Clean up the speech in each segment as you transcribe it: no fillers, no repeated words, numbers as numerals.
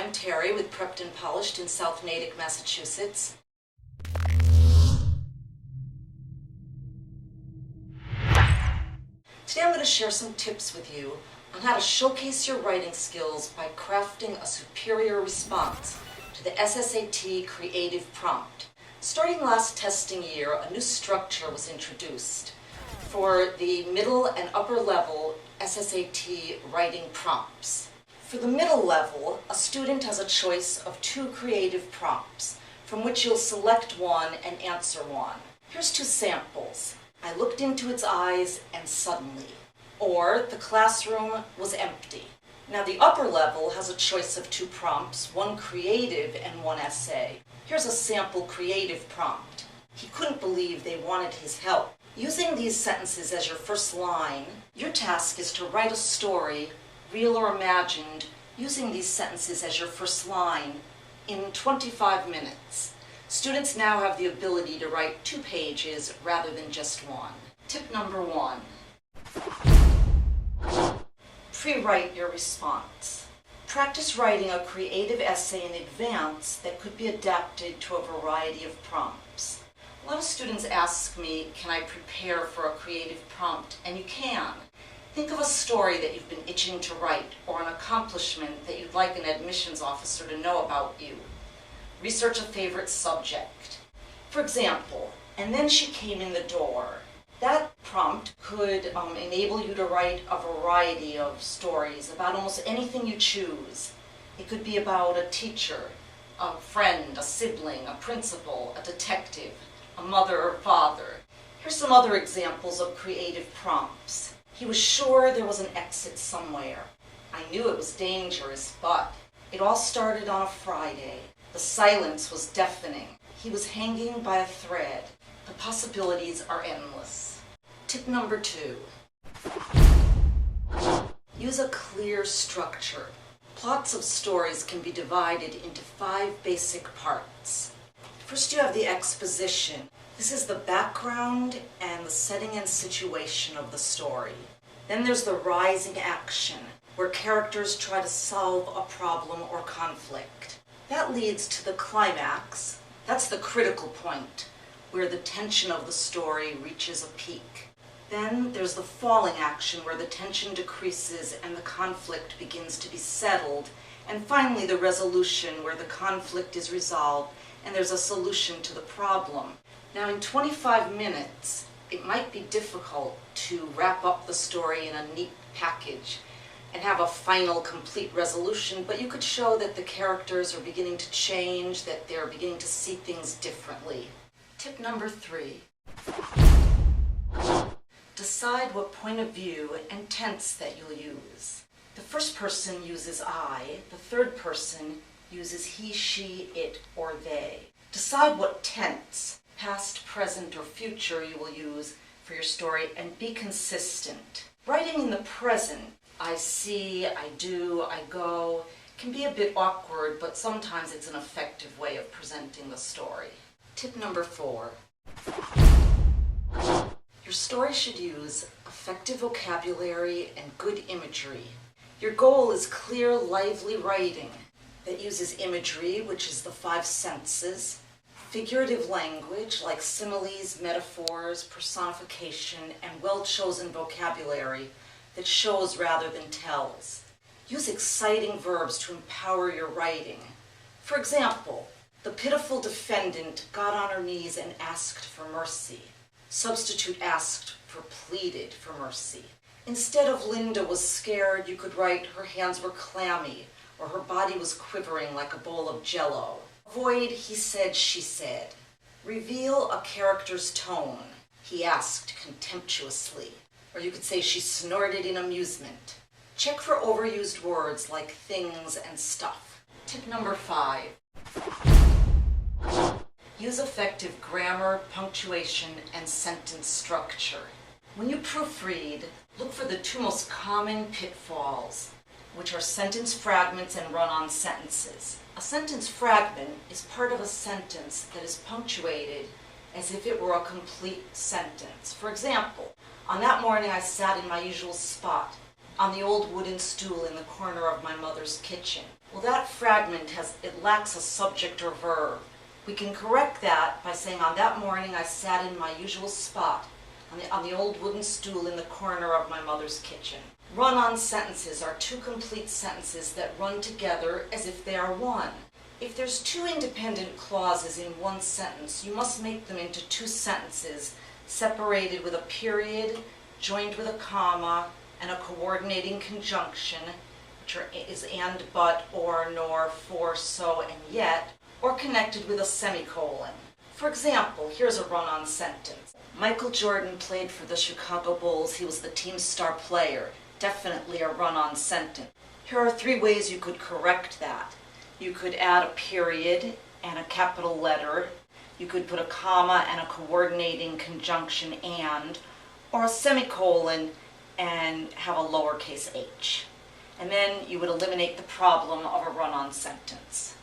I'm Terry with Prepped and Polished in South Natick, Massachusetts. Today I'm going to share some tips with you on how to showcase your writing skills by crafting a superior response to the SSAT creative prompt. Starting last testing year, a new structure was introduced for the middle and upper level SSAT writing prompts. For the middle level, a student has a choice of 2 creative prompts, from which you'll select one and answer one. Here's 2 samples. I looked into its eyes and suddenly. Or, the classroom was empty. Now the upper level has a choice of 2 prompts, one creative and one essay. Here's a sample creative prompt. He couldn't believe they wanted his help. Using these sentences as your first line, your task is to write a story, real or imagined, using these sentences as your first line in 25 minutes. Students now have the ability to write 2 pages rather than just 1. Tip number 1. Pre-write your response. Practice writing a creative essay in advance that could be adapted to a variety of prompts. A lot of students ask me, can I prepare for a creative prompt? And you can. Think of a story that you've been itching to write, or an accomplishment that you'd like an admissions officer to know about you. Research a favorite subject. For example, and then she came in the door. That prompt could enable you to write a variety of stories about almost anything you choose. It could be about a teacher, a friend, a sibling, a principal, a detective, a mother or father. Here's some other examples of creative prompts. He was sure there was an exit somewhere. I knew it was dangerous, but it all started on a Friday. The silence was deafening. He was hanging by a thread. The possibilities are endless. Tip number 2. Use a clear structure. Plots of stories can be divided into 5 basic parts. First you have the exposition. This is the background and the setting and situation of the story. Then there's the rising action, where characters try to solve a problem or conflict. That leads to the climax. That's the critical point, where the tension of the story reaches a peak. Then there's the falling action, where the tension decreases and the conflict begins to be settled. And finally the resolution, where the conflict is resolved and there's a solution to the problem. Now in 25 minutes, it might be difficult to wrap up the story in a neat package and have a final complete resolution, but you could show that the characters are beginning to change, that they're beginning to see things differently. Tip number 3. Decide what point of view and tense that you'll use. The first person uses I, the third person uses he, she, it, or they. Decide what tense, past, present, or future you will use for your story, and be consistent. Writing in the present, I see, I do, I go, can be a bit awkward, but sometimes it's an effective way of presenting the story. Tip number 4. Your story should use effective vocabulary and good imagery. Your goal is clear, lively writing that uses imagery, which is the 5 senses, figurative language like similes, metaphors, personification, and well-chosen vocabulary that shows rather than tells. Use exciting verbs to empower your writing. For example, the pitiful defendant got on her knees and asked for mercy. Substitute asked for pleaded for mercy. Instead of Linda was scared, you could write her hands were clammy or her body was quivering like a bowl of jello. Avoid he said, she said. Reveal a character's tone. He asked contemptuously. Or you could say she snorted in amusement. Check for overused words like things and stuff. Tip number 5. Use effective grammar, punctuation, and sentence structure. When you proofread, look for the 2 most common pitfalls, which are sentence fragments and run-on sentences. A sentence fragment is part of a sentence that is punctuated as if it were a complete sentence. For example, on that morning I sat in my usual spot, on the old wooden stool in the corner of my mother's kitchen. Well, that fragment lacks a subject or verb. We can correct that by saying, on that morning I sat in my usual spot, on the old wooden stool in the corner of my mother's kitchen. Run-on sentences are two complete sentences that run together as if they are one. If there's two independent clauses in one sentence, you must make them into two sentences, separated with a period, joined with a comma, and a coordinating conjunction, which is and, but, or, nor, for, so, and yet, or connected with a semicolon. For example, here's a run-on sentence. Michael Jordan played for the Chicago Bulls. He was the team's star player. Definitely a run-on sentence. Here are three ways you could correct that. You could add a period and a capital letter. You could put a comma and a coordinating conjunction and, or a semicolon and have a lowercase h. And then you would eliminate the problem of a run-on sentence.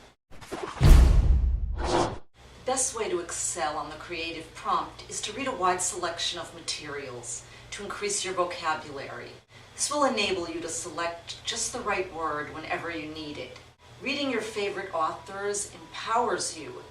The best way to excel on the creative prompt is to read a wide selection of materials to increase your vocabulary. This will enable you to select just the right word whenever you need it. Reading your favorite authors empowers you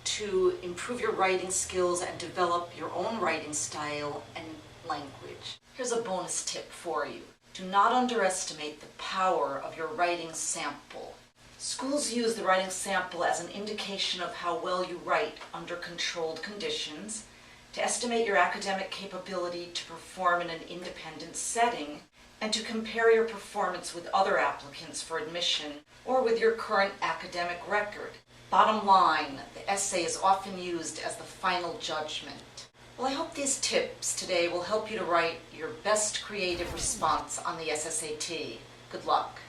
to improve your writing skills and develop your own writing style and language. Here's a bonus tip for you. Do not underestimate the power of your writing sample. Schools use the writing sample as an indication of how well you write under controlled conditions, to estimate your academic capability to perform in an independent setting, and to compare your performance with other applicants for admission or with your current academic record. Bottom line, the essay is often used as the final judgment. Well, I hope these tips today will help you to write your best creative response on the SSAT. Good luck.